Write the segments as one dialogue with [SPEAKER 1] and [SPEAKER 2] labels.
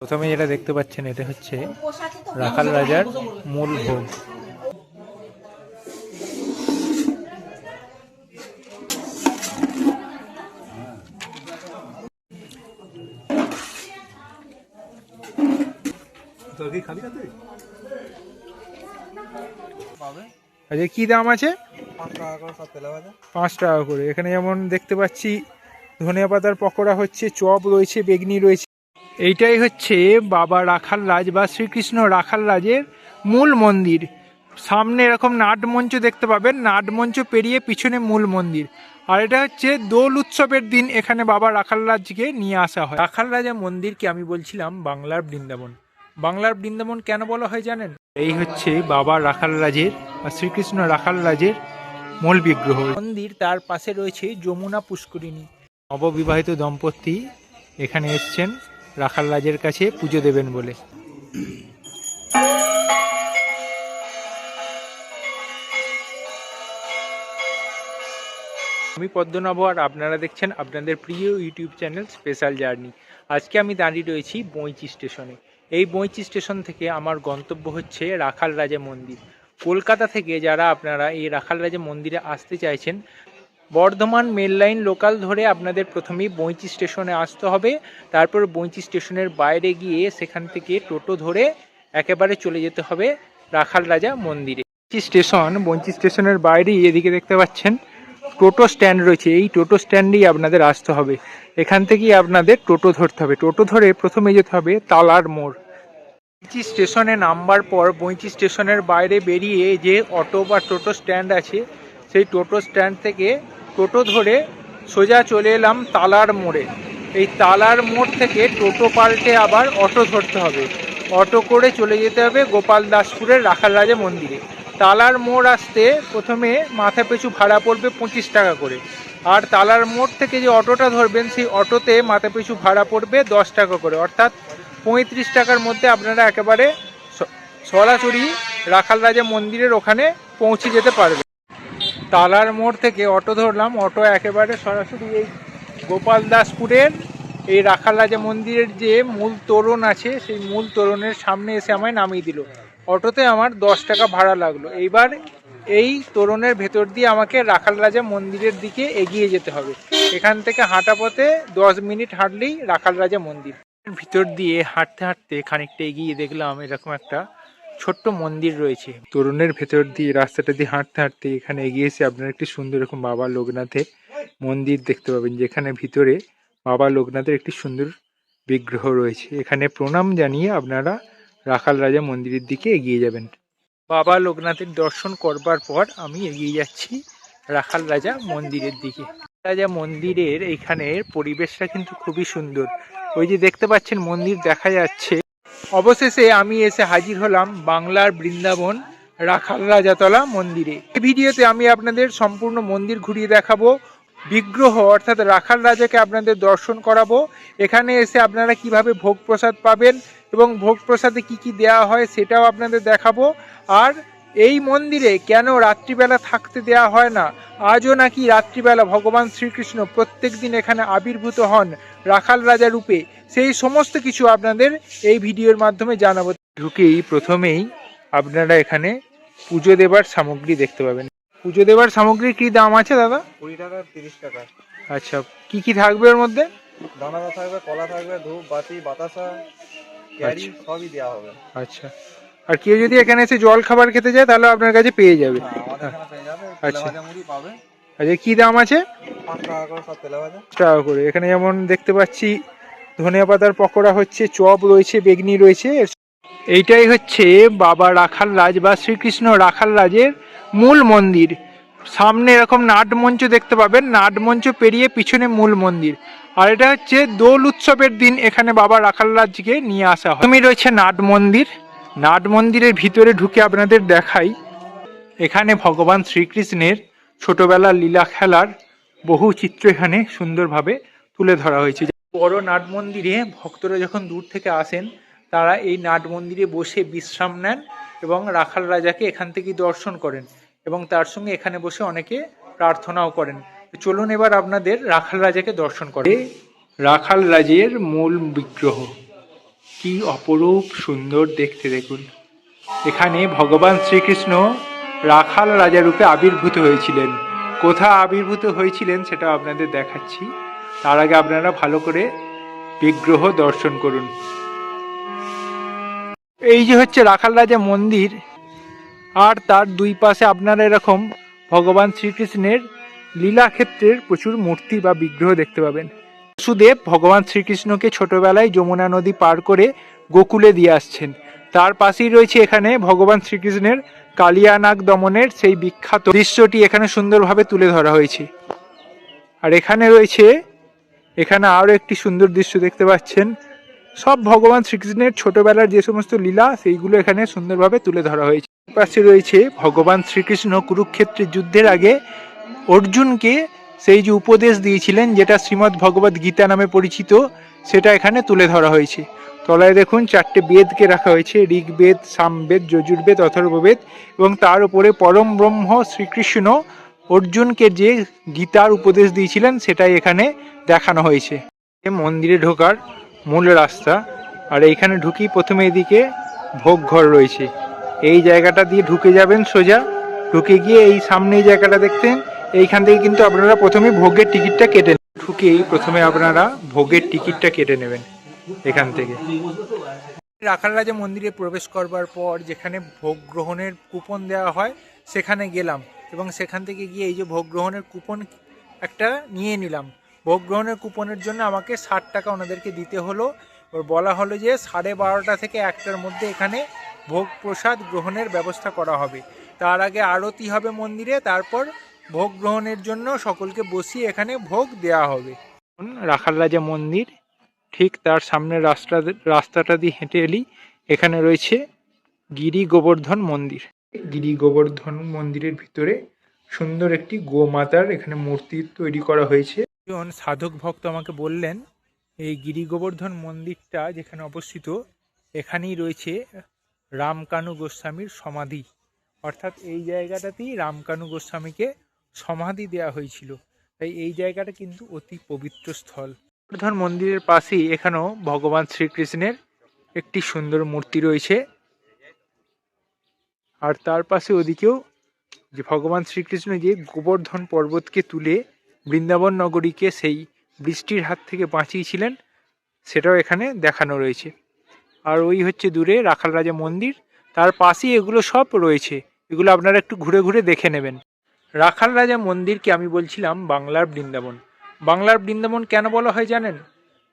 [SPEAKER 1] প্রথমে যেটা দেখতে পাচ্ছেন এটা হচ্ছে রাখাল রাজার মূল ভোগ। আচ্ছা, কি দাম আছে? 5 টাকা করে। এখানে যেমন দেখতে পাচ্ছি ধনিয়া পাতার পকোড়া হচ্ছে, চপ রয়েছে, বেগনি রয়েছে। এইটাই হচ্ছে বাবা রাখাল রাজ বা শ্রীকৃষ্ণ রাখাল রাজের মূল মন্দির। সামনে এরকম নাটমঞ্চ দেখতে পাবেন, নাটমঞ্চ পেরিয়ে পিছনে মূল মন্দির। আর এটা হচ্ছে দোল উৎসবের দিন এখানে বাবা রাখাল রাজকে নিয়ে আসা হয়। রাখাল রাজা মন্দিরকে আমি বলছিলাম বাংলার বৃন্দাবন। বাংলার বৃন্দাবন কেন বলা হয় জানেন? এই হচ্ছে বাবা রাখাল রাজের বা শ্রীকৃষ্ণ রাখাল রাজের মূল বিগ্রহ মন্দির। তার পাশে রয়েছে যমুনা পুষ্করিণী। নববিবাহিত দম্পতি এখানে এসছেন রাখাল রাজের কাছে পুজো দেবেন বলে। আমি পদ্মনাভ আর আপনারা দেখছেন আপনাদের প্রিয় ইউটিউব চ্যানেল স্পেশাল জার্নি। আজকে আমি দাঁড়িয়ে রয়েছি বইঁচি স্টেশনে। এই বইঁচি স্টেশন থেকে আমার গন্তব্য হচ্ছে রাখাল রাজা মন্দির। কলকাতা থেকে যারা আপনারা এই রাখাল রাজা মন্দিরে আসতে চাইছেন, বর্ধমান মেল লাইন লোকাল ধরে আপনাদের প্রথমেই বইঁচি স্টেশনে আসতে হবে। তারপর বইঁচি স্টেশনের বাইরে গিয়ে সেখান থেকে টোটো ধরে একেবারে চলে যেতে হবে রাখাল রাজা মন্দিরে। বইঁচি স্টেশনের বাইরেই এদিকে দেখতে পাচ্ছেন টোটো স্ট্যান্ড রয়েছে। এই টোটো স্ট্যান্ডেই আপনাদের আসতে হবে। এখান থেকেই আপনাদের টোটো ধরতে হবে। টোটো ধরে প্রথমে যেতে হবে তালার মোড়। বইঁচি স্টেশনে নামবার পর বইঁচি স্টেশনের বাইরে বেরিয়ে যে অটো বা টোটো স্ট্যান্ড আছে, সেই টোটো স্ট্যান্ড থেকে টোটো ধরে সোজা চলে এলাম তালার মোড়ে। এই তালার মোড় থেকে টোটো পাল্টে আবার অটো ধরতে হবে। অটো করে চলে যেতে হবে গোপাল দাসপুরের রাখাল রাজা মন্দিরে। তালার মোড় আসতে প্রথমে মাথা পিছু ভাড়া পড়বে 25 টাকা করে। আর তালার মোড় থেকে যে অটোটা ধরবেন সেই অটোতে মাথা পিছু ভাড়া পড়বে 10 টাকা করে, অর্থাৎ 35 টাকার মধ্যে আপনারা একেবারে সরাসরি রাখাল রাজা মন্দিরের ওখানে পৌঁছে যেতে পারবেন। তালার মোড় থেকে অটো ধরলাম, অটো একেবারে সরাসরি এই গোপাল দাসপুরের এই রাখাল রাজা মন্দিরের যে মূল তোরণ আছে সেই মূল তোরণের সামনে এসে আমায় নামিয়ে দিল। অটোতে আমার 10 টাকা ভাড়া লাগলো। এইবার এই তোরণের ভেতর দিয়ে আমাকে রাখাল রাজা মন্দিরের দিকে এগিয়ে যেতে হবে। এখান থেকে হাঁটা পথে 10 মিনিট হাঁটলেই রাখাল রাজা মন্দির। ভিতর দিয়ে হাঁটতে হাঁটতে খানিকটা এগিয়ে দেখলাম এরকম একটা ছোট্ট মন্দির রয়েছে। তরুণের ভেতর দিয়ে রাস্তাটা দিয়ে হাঁটতে হাঁটতে এখানে এগিয়ে এসে আপনারা একটি সুন্দর এরকম বাবা লোকনাথের মন্দির দেখতে পাবেন, যেখানে ভিতরে বাবা লোকনাথের একটি সুন্দর বিগ্রহ রয়েছে। এখানে প্রণাম জানিয়ে আপনারা রাখাল রাজা মন্দিরের দিকে এগিয়ে যাবেন। বাবা লোকনাথের দর্শন করবার পর আমি এগিয়ে যাচ্ছি রাখাল রাজা মন্দিরের দিকে। রাজা মন্দিরের এইখানের পরিবেশটা কিন্তু খুবই সুন্দর। ওই যে দেখতে পাচ্ছেন মন্দির দেখা যাচ্ছে। অবশেষে আমি এসে হাজির হলাম বাংলার বৃন্দাবন রাখাল রাজাতলা মন্দিরে। এই ভিডিওতে আমি আপনাদের সম্পূর্ণ মন্দির ঘুরিয়ে দেখাবো, বিগ্রহ অর্থাৎ রাখাল রাজাকে আপনাদের দর্শন করাবো। এখানে এসে আপনারা কিভাবে ভোগ প্রসাদ পাবেন এবং ভোগ প্রসাদে কি কি দেওয়া হয় সেটাও আপনাদের দেখাবো। আর এই মন্দিরে কেন রাত্রিবেলা থাকতে দেওয়া হয় না, আজও নাকি রাত্রিবেলা ভগবান শ্রীকৃষ্ণ প্রত্যেক দিন এখানে আবির্ভূত হন রাখাল রাজা রূপে, সেই সমস্ত কিছু আপনাদের এই ভিডিওর মাধ্যমে জানাবো। ঢুকেই প্রথমেই আপনারা এখানে পুজো দেবার সামগ্রী দেখতে পাবেন। পুজো দেবার সামগ্রীর কি দাম আছে দাদা?
[SPEAKER 2] 20 টাকা 30 টাকা।
[SPEAKER 1] আচ্ছা, কি কি থাকবে ওর মধ্যে?
[SPEAKER 2] দানাদার থাকবে, কলা থাকবে, ধূপ বাতি বাতাসা ক্যারি সবই দেওয়া হবে।
[SPEAKER 1] আচ্ছা, আর কেউ যদি এখানে এসে জল খাবার খেতে যায় তাহলে আপনার কাছে পেয়ে যাবে?
[SPEAKER 2] আমাদের এখানে পেয়ে যাবে।
[SPEAKER 1] আচ্ছা,
[SPEAKER 2] তেলে ভাজা মুড়ি পাবে।
[SPEAKER 1] আচ্ছা, কি দাম আছে?
[SPEAKER 2] 5 টাকা করে সব তেলে ভাজা।
[SPEAKER 1] টাকা করে। এখানে যেমন দেখতে পাচ্ছি ধনিয়া পাতার পকোড়া হচ্ছে, চপ রয়েছে, বেগনি রয়েছে। এইটাই হচ্ছে বাবা রাখাল রাজ বা শ্রীকৃষ্ণ রাখাল রাজের মূল মন্দির। সামনে এরকম নাটমঞ্চ দেখতে পাবেন, নাটমঞ্চ পেরিয়ে পিছনে মূল মন্দির। আর এটা হচ্ছে দোল উৎসবের দিন এখানে বাবা রাখাল রাজকে নিয়ে আসা হয়। তুমি রয়েছে নাট মন্দির। নাট মন্দিরের ভিতরে ঢুকে আপনাদের দেখাই, এখানে ভগবান শ্রীকৃষ্ণের ছোটবেলার লীলা খেলার বহু চিত্র এখানে সুন্দরভাবে তুলে ধরা হয়েছে। বড় নাট মন্দিরে ভক্তরা যখন দূর থেকে আসেন তারা এই নাট মন্দিরে বসে বিশ্রাম নেন এবং রাখাল রাজাকে এখান থেকেই দর্শন করেন এবং তার সঙ্গে এখানে বসে অনেকে প্রার্থনাও করেন। চলুন এবার আপনাদের রাখাল রাজাকে দর্শন করে। রাখাল রাজের মূল বিগ্রহ কি অপরূপ সুন্দর দেখতে দেখুন। এখানে ভগবান শ্রীকৃষ্ণ রাখাল রাজা রূপে আবির্ভূত হয়েছিলেন। কোথায় আবির্ভূত হয়েছিলেন সেটা আপনাদের দেখাচ্ছি। তার আগে আপনারা ভালো করে বিগ্রহ দর্শন করুন। এই যে হচ্ছে রাখাল রাজা মন্দির, আর তার দুই পাশে আপনারা এরকম ভগবান শ্রীকৃষ্ণের লীলাক্ষেত্রের প্রচুর মূর্তি বা বিগ্রহ দেখতে পাবেন। বসুদেব ভগবান শ্রীকৃষ্ণকে ছোটবেলায় যমুনা নদী পার করে গোকুলে দিয়ে আসছেন। তার পাশেই রয়েছে এখানে ভগবান শ্রীকৃষ্ণের কালিয়ানাগ দমনের সেই বিখ্যাত দৃশ্যটি এখানে সুন্দরভাবে তুলে ধরা হয়েছে। আর এখানে রয়েছে, এখানে আরও একটি সুন্দর দৃশ্য দেখতে পাচ্ছেন। সব ভগবান শ্রীকৃষ্ণের ছোটবেলার যে সমস্ত লীলা সেইগুলো এখানে সুন্দরভাবে তুলে ধরা হয়েছে। পাশে রয়েছে ভগবান শ্রীকৃষ্ণ কুরুক্ষেত্রের যুদ্ধের আগে অর্জুনকে সেই যে উপদেশ দিয়েছিলেন, যেটা শ্রীমদ্ ভগবদ গীতা নামে পরিচিত, সেটা এখানে তুলে ধরা হয়েছে। তলায় দেখুন 4টে বেদকে রাখা হয়েছে, ঋগ্বেদ, সামবেদ, যজুর্বেদ, অথর্ববেদ, এবং তার উপরে পরম ব্রহ্ম শ্রীকৃষ্ণ অর্জুনকে যে গীতার উপদেশ দিয়েছিলেন সেটাই এখানে দেখানো হয়েছে। মন্দিরে ঢোকার মূল রাস্তা, আর এইখানে ঢুকি প্রথমে এদিকে ভোগ ঘর রয়েছে। এই জায়গাটা দিয়ে ঢুকে যাবেন সোজা, ঢুকে গিয়ে এই সামনে এই জায়গাটা দেখতেন, এইখান থেকে কিন্তু আপনারা প্রথমে ভোগের টিকিটটা কেটে ঢুকেই প্রথমে আপনারা ভোগের টিকিটটা কেটে নেবেন এখান থেকে। রাখাল রাজা মন্দিরে প্রবেশ করবার পর যেখানে ভোগ গ্রহণের কুপন দেওয়া হয় সেখানে গেলাম, এবং সেখান থেকে গিয়ে এই যে ভোগ গ্রহণের কুপন একটা নিয়ে নিলাম। ভোগ গ্রহণের কুপনের জন্য আমাকে 60 টাকা ওনাদেরকে দিতে হলো। এবার বলা হলো যে 12:30 থেকে 1টার মধ্যে এখানে ভোগ প্রসাদ গ্রহণের ব্যবস্থা করা হবে। তার আগে আরতি হবে মন্দিরে, তারপর ভোগ গ্রহণের জন্য সকলকে বসিয়ে এখানে ভোগ দেওয়া হবে। রাখাল রাজা মন্দির, ঠিক তার সামনের রাস্তাটা দিয়ে হেঁটে এলি এখানে রয়েছে গিরি গোবর্ধন মন্দির। গিরি গোবর্ধন মন্দিরের ভিতরে সুন্দর একটি গোমাতার এখানে মূর্তি তৈরি করা হয়েছে। একজন সাধক ভক্ত আমাকে বললেন এই গিরি গোবর্ধন মন্দিরটা যেখানে অবস্থিত, এখানেই রয়েছে রামকানু গোস্বামীর সমাধি, অর্থাৎ এই জায়গাটাতেই রামকানু গোস্বামীকে সমাধি দেওয়া হয়েছিল। তাই এই জায়গাটা কিন্তু অতি পবিত্র স্থল। গোবর্ধন মন্দিরের পাশেই এখানেও ভগবান শ্রীকৃষ্ণের একটি সুন্দর মূর্তি রয়েছে, আর তার পাশে ওদিকেও যে ভগবান শ্রীকৃষ্ণ যে গোবর্ধন পর্বতকে তুলে বৃন্দাবন নগরীকে সেই বৃষ্টির হাত থেকে বাঁচিয়েছিলেন সেটাও এখানে দেখানো রয়েছে। আর ওই হচ্ছে দূরে রাখাল রাজা মন্দির, তার পাশেই এগুলো সব রয়েছে, এগুলো আপনারা একটু ঘুরে ঘুরে দেখে নেবেন। রাখাল রাজা মন্দিরকে আমি বলছিলাম বাংলার বৃন্দাবন। বাংলার বৃন্দাবন কেন বলা হয় জানেন?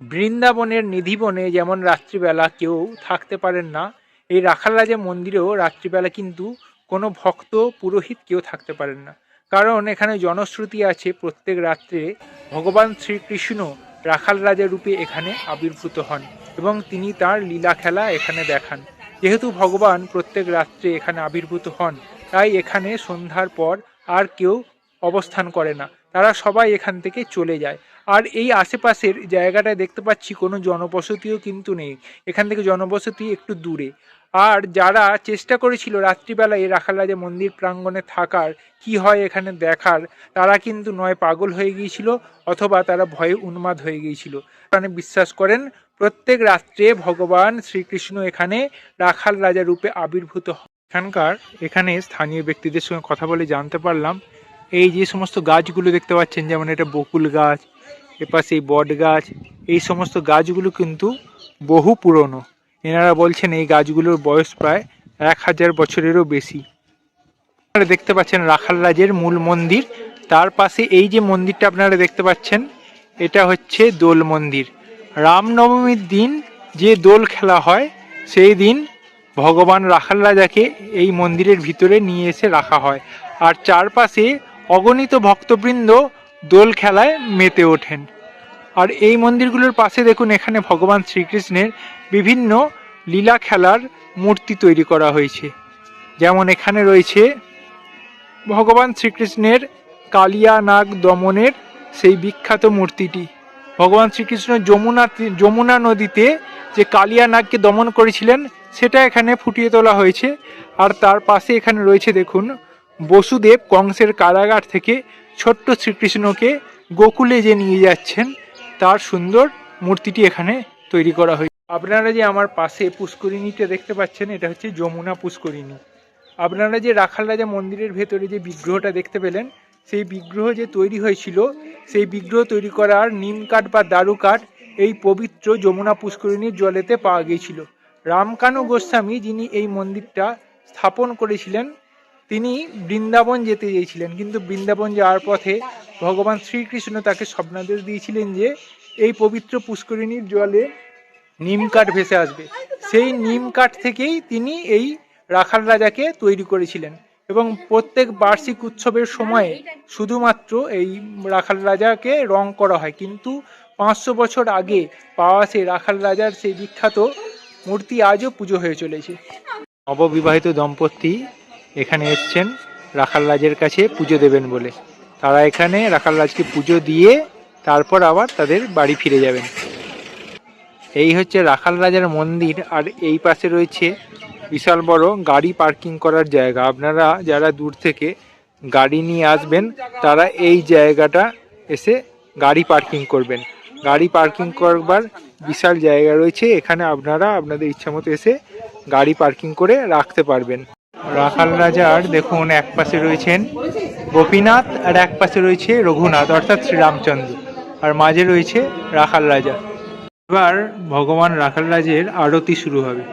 [SPEAKER 1] বৃন্দাবনের নিধিবনে যেমন রাত্রিবেলা কেউ থাকতে পারেন না, এই রাখাল রাজা মন্দিরেও রাত্রিবেলা কিন্তু কোনো ভক্ত পুরোহিত কেউ থাকতে পারেন না। কারণ এখানে জনশ্রুতি আছে প্রত্যেক রাত্রে ভগবান শ্রীকৃষ্ণ রাখাল রাজা রূপে এখানে আবির্ভূত হন এবং তিনি তার লীলা খেলা এখানে দেখান। যেহেতু ভগবান প্রত্যেক রাত্রে এখানে আবির্ভূত হন, তাই এখানে সন্ধ্যার পর আর কেউ অবস্থান করে না, তারা সবাই এখান থেকে চলে যায়। আর এই আশেপাশের জায়গাটায় দেখতে পাচ্ছি কোনো জনবসতিও কিন্তু নেই, এখান থেকে জনবসতি একটু দূরে। আর যারা চেষ্টা করেছিল রাত্রিবেলায় রাখাল রাজা মন্দির প্রাঙ্গণে থাকার, কি হয় এখানে দেখার, তারা কিন্তু নয় পাগল হয়ে গিয়েছিল অথবা তারা ভয়ে উন্মাদ হয়ে গিয়েছিল। এখানে বিশ্বাস করেন প্রত্যেক রাত্রে ভগবান শ্রীকৃষ্ণ এখানে রাখাল রাজা রূপে আবির্ভূত হন। এখানে স্থানীয় ব্যক্তিদের সঙ্গে কথা বলে জানতে পারলাম এই যে সমস্ত গাছগুলো দেখতে পাচ্ছেন, যেমন এটা বকুল গাছ, এপাশে এই বট গাছ, এই সমস্ত গাছগুলো কিন্তু বহু পুরনো। এনারা বলছেন এই গাছগুলোর বয়স প্রায় 1000 বছরেরও বেশি। আপনারা দেখতে পাচ্ছেন রাখাল রাজের মূল মন্দির, তার পাশে এই যে মন্দিরটা আপনারা দেখতে পাচ্ছেন এটা হচ্ছে দোল মন্দির। রামনবমীর দিন যে দোল খেলা হয় সেই দিন ভগবান রাখাল রাজাকে এই মন্দিরের ভিতরে নিয়ে এসে রাখা হয়, আর চারপাশে অগণিত ভক্তবৃন্দ দোল খেলায় মেতে ওঠেন। আর এই মন্দিরগুলোর পাশে দেখুন এখানে ভগবান শ্রীকৃষ্ণের বিভিন্ন লীলা খেলার মূর্তি তৈরি করা হয়েছে। যেমন এখানে রয়েছে ভগবান শ্রীকৃষ্ণের কালিয়া নাগ দমনের সেই বিখ্যাত মূর্তিটি। ভগবান শ্রীকৃষ্ণ যমুনা নদীতে যে কালিয়া নাগকে দমন করেছিলেন সেটা এখানে ফুটিয়ে তোলা হয়েছে। আর তার পাশে এখানে রয়েছে দেখুন বসুদেব কংসের কারাগার থেকে ছোট্ট শ্রীকৃষ্ণকে গোকুলে যে নিয়ে যাচ্ছেন তার সুন্দর মূর্তিটি এখানে তৈরি করা হয়েছে। আপনারা যে আমার পাশে পুষ্করিণীটা দেখতে পাচ্ছেন, এটা হচ্ছে যমুনা পুষ্করিণী। আপনারা যে রাখাল রাজা মন্দিরের ভেতরে যে বিগ্রহটা দেখতে পেলেন, সেই বিগ্রহ যে তৈরি হয়েছিল, সেই বিগ্রহ তৈরি করার নিম কাঠ বা দারু কাঠ এই পবিত্র যমুনা পুষ্করিণীর জলেতে পাওয়া গিয়েছিল। রামকানু গোস্বামী, যিনি এই মন্দিরটা স্থাপন করেছিলেন, তিনি বৃন্দাবন যেতে চেয়েছিলেন, কিন্তু বৃন্দাবন যাওয়ার পথে ভগবান শ্রীকৃষ্ণ তাকে স্বপ্নাদেশ দিয়েছিলেন যে এই পবিত্র পুষ্করিণীর জলে নিম কাঠ ভেসে আসবে। সেই নিম কাঠ থেকেই তিনি এই রাখাল রাজাকে তৈরি করেছিলেন, এবং প্রত্যেক বার্ষিক উৎসবের সময়ে শুধুমাত্র এই রাখাল রাজাকে রং করা হয়। কিন্তু 500 বছর আগে পাওয়া সেই রাখাল রাজার সেই বিখ্যাত মূর্তি আজও পুজো হয়ে চলেছে। নববিবাহিত দম্পতি এখানে এসছেন রাখাল রাজের কাছে পুজো দেবেন বলে। তারা এখানে রাখাল রাজকে পুজো দিয়ে তারপর আবার তাদের বাড়ি ফিরে যাবেন। এই হচ্ছে রাখাল রাজার মন্দির, আর এই পাশে রয়েছে বিশাল বড় গাড়ি পার্কিং করার জায়গা। আপনারা যারা দূর থেকে গাড়ি নিয়ে আসবেন তারা এই জায়গাটা এসে গাড়ি পার্কিং করবেন। গাড়ি পার্কিং করবার বিশাল জায়গা রয়েছে, এখানে আপনারা আপনাদের ইচ্ছা মতো এসে গাড়ি পার্কিং করে রাখতে পারবেন। রাখাল রাজার দেখুন এক পাশে রয়েছেন গোপীনাথ, আর এক পাশে রয়েছে রঘুনাথ অর্থাৎ শ্রীরামচন্দ্র, আর মাঝে রয়েছে রাখাল রাজা। এবার ভগবান রাখাল রাজের আরতি শুরু হবে।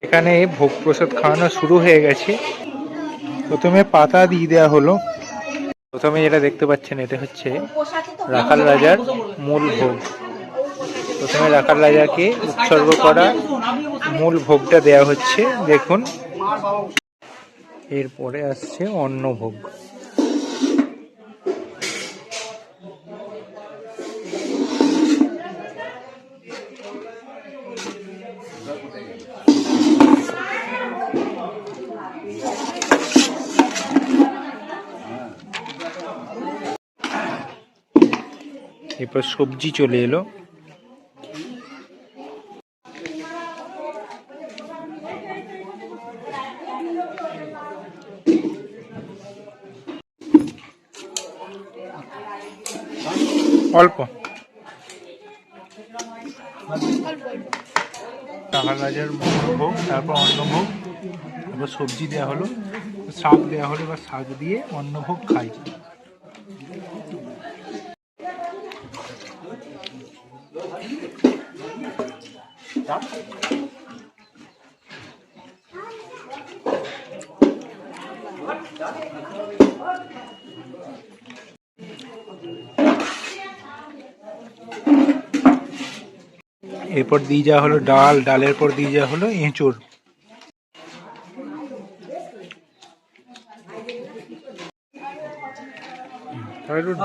[SPEAKER 1] এখানে ভোগ প্রসাদ খাওয়ানো শুরু হয়ে গেছে। প্রথমে পাতা দিয়ে দেওয়া হলো। প্রথমে যেটা দেখতে পাচ্ছেন এটা হচ্ছে রাখাল রাজার মূল ভোগ। প্রথমে রাখাল রাজাকে উৎসর্গ করা মূল ভোগটা দেয়া হচ্ছে, দেখুন। এরপরে আসছে অন্ন ভোগ। এরপর সবজি চলে এলো। অল্প রাখাল রাজার ভোগ, তারপর অন্নভোগ, তারপর সবজি দেওয়া হলো, শাক দেওয়া হলো, বা শাক দিয়ে অন্নভোগ খাই। এরপর দিয়ে যাওয়া হলো ডাল, ডালের পর দিয়ে যাওয়া হলো এঁচোড়।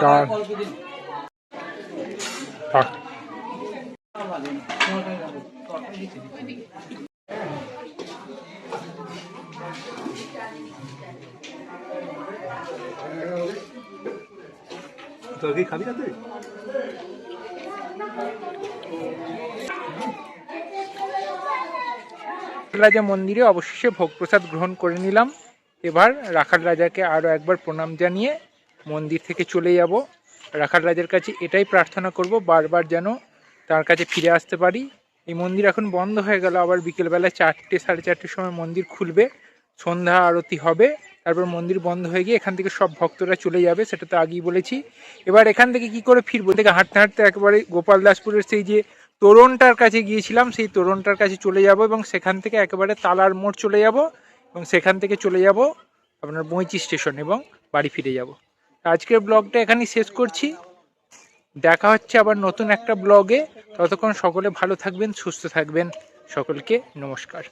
[SPEAKER 1] ডাল তরকারি খাবি না তুই? রাজা মন্দিরে অবশেষে ভোগ প্রসাদ গ্রহণ করে নিলাম। এবার রাখাল রাজাকে আরও একবার প্রণাম জানিয়ে মন্দির থেকে চলে যাব। রাখাল রাজার কাছে এটাই প্রার্থনা করব, বারবার যেন তার কাছে ফিরে আসতে পারি। এই মন্দির এখন বন্ধ হয়ে গেল, আবার বিকেলবেলা 4টে সাড়ে 4টের সময় মন্দির খুলবে, সন্ধ্যা আরতি হবে, তারপর মন্দির বন্ধ হয়ে গিয়ে এখান থেকে সব ভক্তরা চলে যাবে, সেটা তো আগেই বলেছি। এবার এখান থেকে কি করে ফিরবো, থেকে হাঁটতে হাঁটতে একেবারে গোপালদাসপুরের সেই যে তোরণটার কাছে গিয়েছিলাম, সেই তোরণটার কাছে চলে যাব, এবং সেখান থেকে একেবারে তালার মোড় চলে যাব, এবং সেখান থেকে চলে যাব আপনার বইচি স্টেশন, এবং বাড়ি ফিরে যাব। আজকের ব্লগটা এখানেই শেষ করছি। দেখা হচ্ছে আবার নতুন একটা ব্লগে। ততক্ষণ সকলে ভালো থাকবেন, সুস্থ থাকবেন। সকলকে নমস্কার।